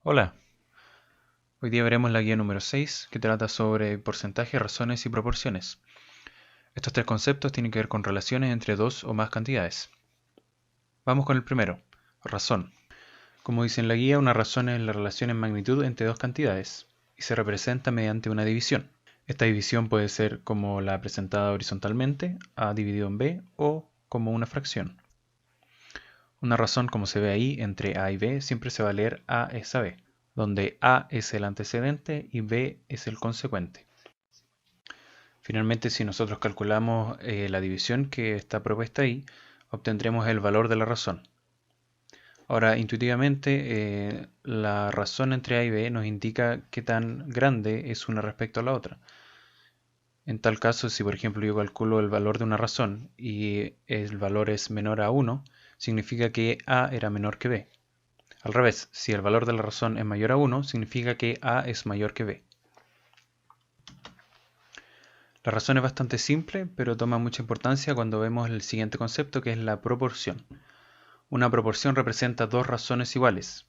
Hola, hoy día veremos la guía número 6 que trata sobre porcentaje, razones y proporciones. Estos tres conceptos tienen que ver con relaciones entre dos o más cantidades. Vamos con el primero, razón. Como dice en la guía, una razón es la relación en magnitud entre dos cantidades y se representa mediante una división. Esta división puede ser como la presentada horizontalmente, a dividido en b, o como una fracción. Una razón, como se ve ahí, entre a y b siempre se va a leer a es a b, donde a es el antecedente y b es el consecuente. Finalmente, si nosotros calculamos la división que está propuesta ahí, obtendremos el valor de la razón. Ahora, intuitivamente, la razón entre a y b nos indica qué tan grande es una respecto a la otra. En tal caso, si por ejemplo yo calculo el valor de una razón y el valor es menor a 1, significa que a era menor que b. Al revés, si el valor de la razón es mayor a 1, significa que a es mayor que b. La razón es bastante simple, pero toma mucha importancia cuando vemos el siguiente concepto, que es la proporción. Una proporción representa dos razones iguales.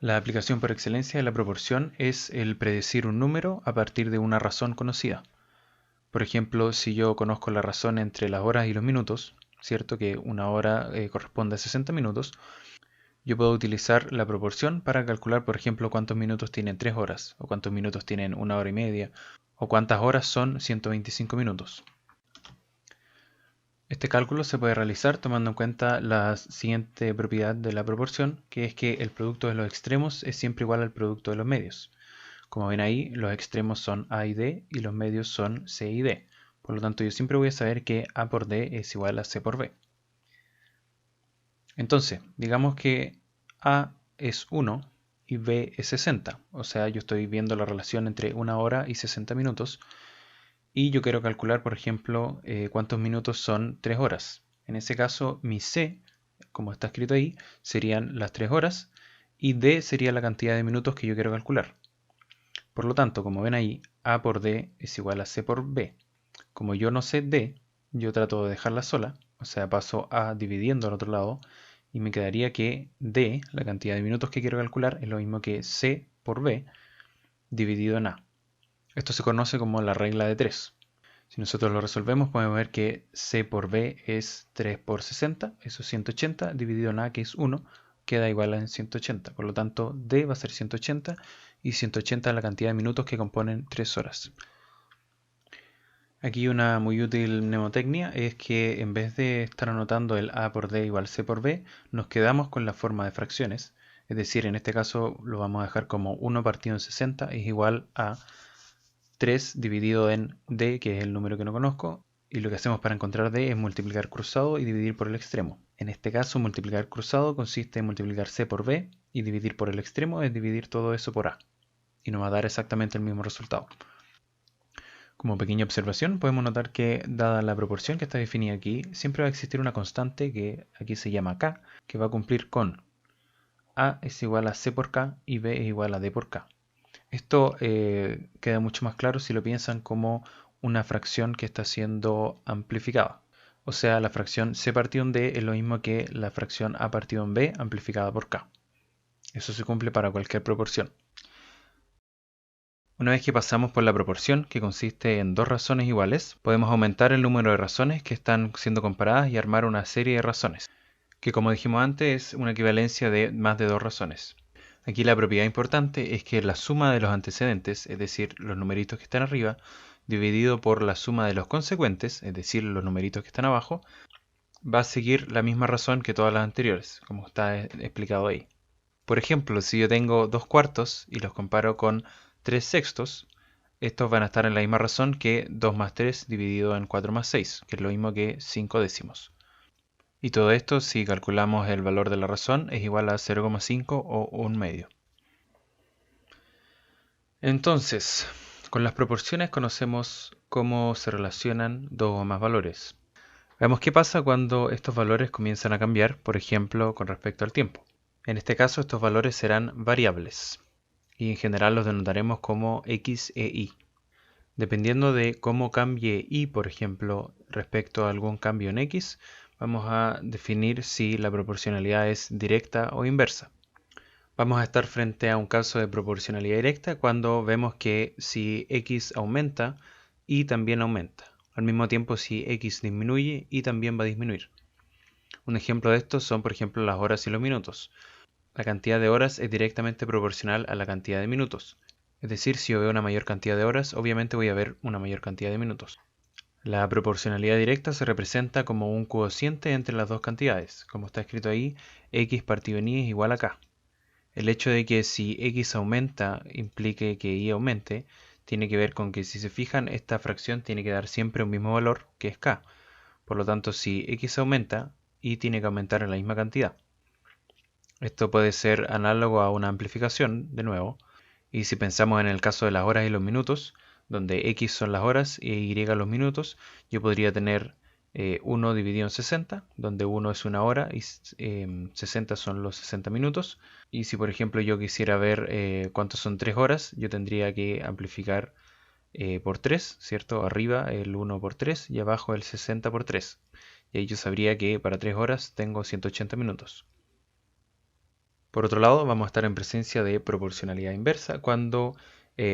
La aplicación por excelencia de la proporción es el predecir un número a partir de una razón conocida. Por ejemplo, si yo conozco la razón entre las horas y los minutos, ¿cierto? Que una hora corresponde a 60 minutos, yo puedo utilizar la proporción para calcular, por ejemplo, cuántos minutos tienen 3 horas, o cuántos minutos tienen una hora y media, o cuántas horas son 125 minutos. Este cálculo se puede realizar tomando en cuenta la siguiente propiedad de la proporción, que es que el producto de los extremos es siempre igual al producto de los medios. Como ven ahí, los extremos son a y d y los medios son c y d. Por lo tanto, yo siempre voy a saber que a por d es igual a c por b. Entonces, digamos que a es 1 y b es 60. O sea, yo estoy viendo la relación entre una hora y 60 minutos. Y yo quiero calcular, por ejemplo, cuántos minutos son 3 horas. En ese caso, mi c, como está escrito ahí, serían las 3 horas y d sería la cantidad de minutos que yo quiero calcular. Por lo tanto, como ven ahí, a por d es igual a c por b. Como yo no sé d, yo trato de dejarla sola, o sea, paso a dividiendo al otro lado y me quedaría que d, la cantidad de minutos que quiero calcular, es lo mismo que c por b dividido en a. Esto se conoce como la regla de 3. Si nosotros lo resolvemos, podemos ver que c por b es 3 por 60, eso es 180, dividido en a, que es 1, queda igual a 180. Por lo tanto, d va a ser 180 y 180 es la cantidad de minutos que componen 3 horas. Aquí una muy útil mnemotecnia es que en vez de estar anotando el a por d igual c por b, nos quedamos con la forma de fracciones. Es decir, en este caso lo vamos a dejar como 1 partido en 60 es igual a 3 dividido en d, que es el número que no conozco, y lo que hacemos para encontrar d es multiplicar cruzado y dividir por el extremo. En este caso, multiplicar cruzado consiste en multiplicar c por b y dividir por el extremo es dividir todo eso por a, y nos va a dar exactamente el mismo resultado. Como pequeña observación, podemos notar que, dada la proporción que está definida aquí, siempre va a existir una constante que aquí se llama k, que va a cumplir con a es igual a c por k y b es igual a d por k. Esto queda mucho más claro si lo piensan como una fracción que está siendo amplificada. O sea, la fracción c partido en d es lo mismo que la fracción a partido en b amplificada por k. Eso se cumple para cualquier proporción. Una vez que pasamos por la proporción, que consiste en dos razones iguales, podemos aumentar el número de razones que están siendo comparadas y armar una serie de razones, que como dijimos antes es una equivalencia de más de dos razones. Aquí la propiedad importante es que la suma de los antecedentes, es decir, los numeritos que están arriba, dividido por la suma de los consecuentes, es decir, los numeritos que están abajo, va a seguir la misma razón que todas las anteriores, como está explicado ahí. Por ejemplo, si yo tengo 2 cuartos y los comparo con 3 sextos, estos van a estar en la misma razón que 2 más 3 dividido en 4 más 6, que es lo mismo que 5 décimos. Y todo esto, si calculamos el valor de la razón, es igual a 0,5 o 1 medio. Entonces, con las proporciones conocemos cómo se relacionan dos o más valores. Veamos qué pasa cuando estos valores comienzan a cambiar, por ejemplo, con respecto al tiempo. En este caso, estos valores serán variables y en general los denotaremos como x e y. Dependiendo de cómo cambie y, por ejemplo, respecto a algún cambio en x, vamos a definir si la proporcionalidad es directa o inversa. Vamos a estar frente a un caso de proporcionalidad directa cuando vemos que si x aumenta, y también aumenta. Al mismo tiempo, si x disminuye, y también va a disminuir. Un ejemplo de esto son, por ejemplo, las horas y los minutos. La cantidad de horas es directamente proporcional a la cantidad de minutos. Es decir, si yo veo una mayor cantidad de horas, obviamente voy a ver una mayor cantidad de minutos. La proporcionalidad directa se representa como un cociente entre las dos cantidades. Como está escrito ahí, x partido en y es igual a k. El hecho de que si x aumenta implique que y aumente, tiene que ver con que si se fijan, esta fracción tiene que dar siempre un mismo valor, que es k. Por lo tanto, si x aumenta, y tiene que aumentar en la misma cantidad. Esto puede ser análogo a una amplificación, de nuevo, y si pensamos en el caso de las horas y los minutos, donde x son las horas y y los minutos, yo podría tener 1 dividido en 60, donde 1 es una hora y 60 son los 60 minutos. Y si por ejemplo yo quisiera ver cuántos son 3 horas, yo tendría que amplificar por 3, ¿cierto? Arriba el 1 por 3 y abajo el 60 por 3. Y ahí yo sabría que para 3 horas tengo 180 minutos. Por otro lado, vamos a estar en presencia de proporcionalidad inversa cuando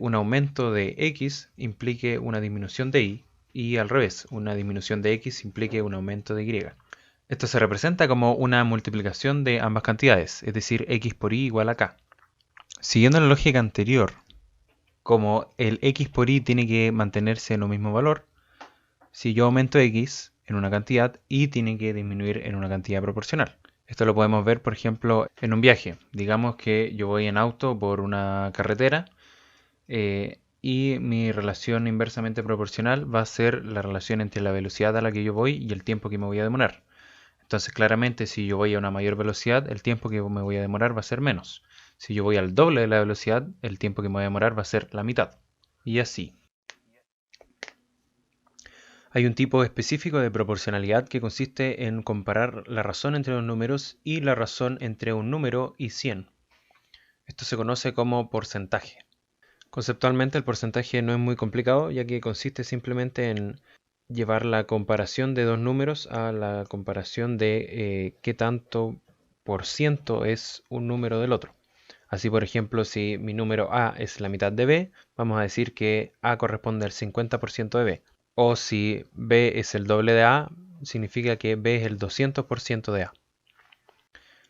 un aumento de x implique una disminución de y al revés, una disminución de x implique un aumento de y. Esto se representa como una multiplicación de ambas cantidades, es decir, x por y igual a k. Siguiendo la lógica anterior, como el x por y tiene que mantenerse en un mismo valor, si yo aumento x en una cantidad, y tiene que disminuir en una cantidad proporcional. Esto lo podemos ver, por ejemplo, en un viaje. Digamos que yo voy en auto por una carretera y mi relación inversamente proporcional va a ser la relación entre la velocidad a la que yo voy y el tiempo que me voy a demorar. Entonces, claramente, si yo voy a una mayor velocidad, el tiempo que me voy a demorar va a ser menos. Si yo voy al doble de la velocidad, el tiempo que me voy a demorar va a ser la mitad. Y así. Hay un tipo específico de proporcionalidad que consiste en comparar la razón entre los números y la razón entre un número y 100. Esto se conoce como porcentaje. Conceptualmente el porcentaje no es muy complicado, ya que consiste simplemente en llevar la comparación de dos números a la comparación de qué tanto por ciento es un número del otro. Así, por ejemplo, si mi número A es la mitad de B, vamos a decir que A corresponde al 50% de B. O si B es el doble de A, significa que B es el 200% de A.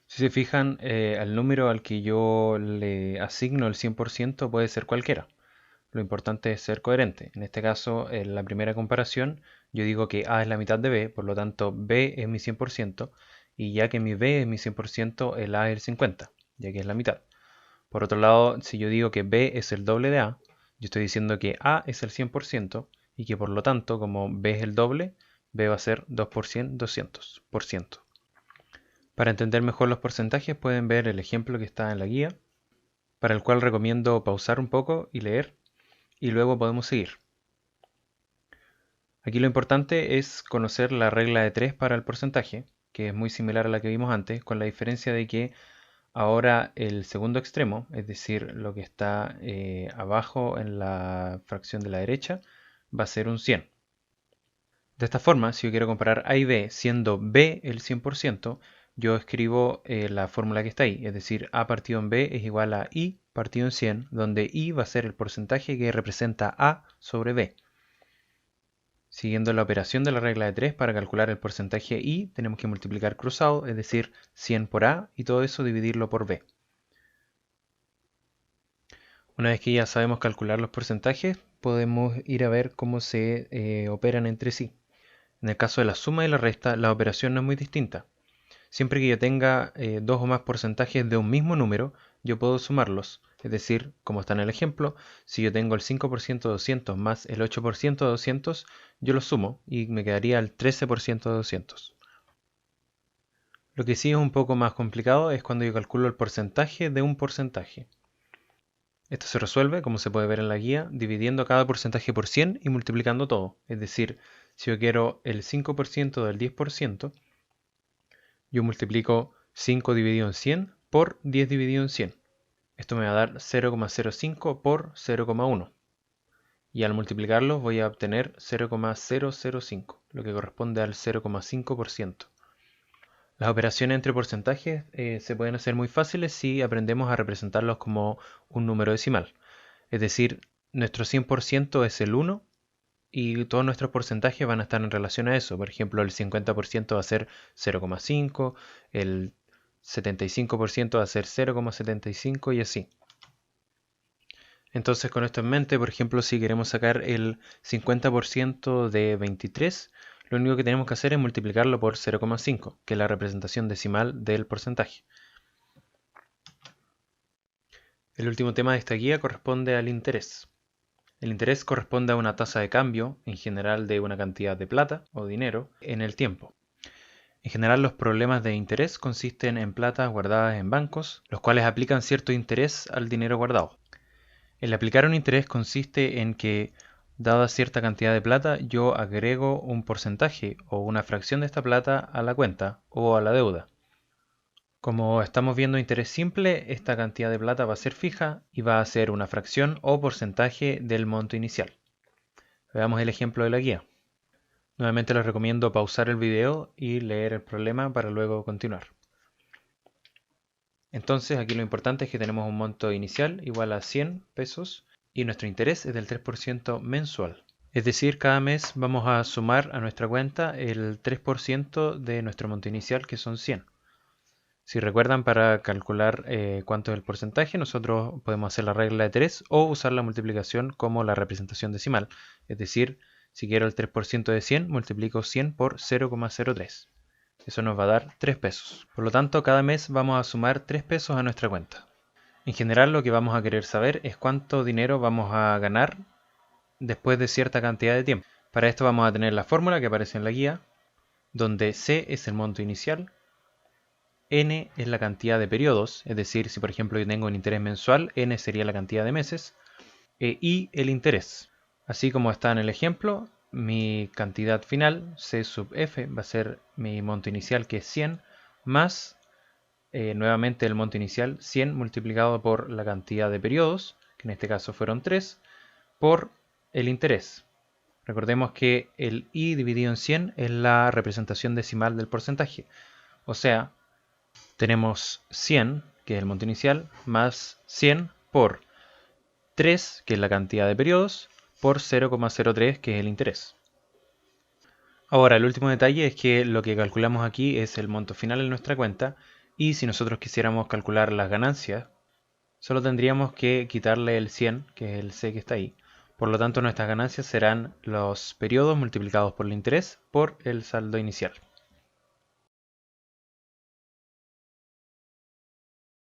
Si se fijan, al número al que yo le asigno el 100% puede ser cualquiera. Lo importante es ser coherente. En este caso, en la primera comparación, yo digo que A es la mitad de B, por lo tanto B es mi 100%, y ya que mi B es mi 100%, el A es el 50%, ya que es la mitad. Por otro lado, si yo digo que B es el doble de A, yo estoy diciendo que A es el 100% y que por lo tanto, como B es el doble, B va a ser 2%, 200%. Para entender mejor los porcentajes pueden ver el ejemplo que está en la guía, para el cual recomiendo pausar un poco y leer, y luego podemos seguir. Aquí lo importante es conocer la regla de 3 para el porcentaje, que es muy similar a la que vimos antes, con la diferencia de que ahora el segundo extremo, es decir, lo que está abajo en la fracción de la derecha, va a ser un 100. De esta forma, si yo quiero comparar A y B, siendo B el 100%, yo escribo la fórmula que está ahí, es decir, A partido en B es igual a I partido en 100, donde I va a ser el porcentaje que representa A sobre B. Siguiendo la operación de la regla de 3 para calcular el porcentaje I, tenemos que multiplicar cruzado, es decir, 100 por A, y todo eso dividirlo por B. Una vez que ya sabemos calcular los porcentajes, podemos ir a ver cómo se operan entre sí. En el caso de la suma y la resta, la operación no es muy distinta. Siempre que yo tenga dos o más porcentajes de un mismo número, yo puedo sumarlos. Es decir, como está en el ejemplo, si yo tengo el 5% de 200 más el 8% de 200, yo los sumo y me quedaría el 13% de 200. Lo que sí es un poco más complicado es cuando yo calculo el porcentaje de un porcentaje. Esto se resuelve, como se puede ver en la guía, dividiendo cada porcentaje por 100 y multiplicando todo. Es decir, si yo quiero el 5% del 10%, yo multiplico 5 dividido en 100 por 10 dividido en 100. Esto me va a dar 0,05 por 0,1. Y al multiplicarlo voy a obtener 0,005, lo que corresponde al 0,5%. Las operaciones entre porcentajes se pueden hacer muy fáciles si aprendemos a representarlos como un número decimal. Es decir, nuestro 100% es el 1 y todos nuestros porcentajes van a estar en relación a eso. Por ejemplo, el 50% va a ser 0,5, el 75% va a ser 0,75 y así. Entonces, con esto en mente, por ejemplo, si queremos sacar el 50% de 23, lo único que tenemos que hacer es multiplicarlo por 0,5, que es la representación decimal del porcentaje. El último tema de esta guía corresponde al interés. El interés corresponde a una tasa de cambio, en general de una cantidad de plata o dinero, en el tiempo. En general, los problemas de interés consisten en plata guardadas en bancos, los cuales aplican cierto interés al dinero guardado. El aplicar un interés consiste en que, dada cierta cantidad de plata, yo agrego un porcentaje o una fracción de esta plata a la cuenta o a la deuda. Como estamos viendo interés simple, esta cantidad de plata va a ser fija y va a ser una fracción o porcentaje del monto inicial. Veamos el ejemplo de la guía. Nuevamente les recomiendo pausar el video y leer el problema para luego continuar. Entonces aquí lo importante es que tenemos un monto inicial igual a 100 pesos y nuestro interés es del 3% mensual. Es decir, cada mes vamos a sumar a nuestra cuenta el 3% de nuestro monto inicial, que son 100. Si recuerdan, para calcular cuánto es el porcentaje, nosotros podemos hacer la regla de 3 o usar la multiplicación como la representación decimal. Es decir, si quiero el 3% de 100, multiplico 100 por 0,03. Eso nos va a dar 3 pesos. Por lo tanto, cada mes vamos a sumar 3 pesos a nuestra cuenta. En general, lo que vamos a querer saber es cuánto dinero vamos a ganar después de cierta cantidad de tiempo. Para esto vamos a tener la fórmula que aparece en la guía, donde C es el monto inicial, N es la cantidad de periodos, es decir, si por ejemplo yo tengo un interés mensual, N sería la cantidad de meses, e I el interés. Así como está en el ejemplo, mi cantidad final, C sub F, va a ser mi monto inicial, que es 100, más nuevamente el monto inicial, 100 multiplicado por la cantidad de periodos, que en este caso fueron 3, por el interés. Recordemos que el I dividido en 100 es la representación decimal del porcentaje. O sea, tenemos 100, que es el monto inicial, más 100 por 3, que es la cantidad de periodos, por 0,03, que es el interés. Ahora, el último detalle es que lo que calculamos aquí es el monto final en nuestra cuenta, y si nosotros quisiéramos calcular las ganancias, solo tendríamos que quitarle el 100, que es el C que está ahí. Por lo tanto, nuestras ganancias serán los periodos multiplicados por el interés por el saldo inicial.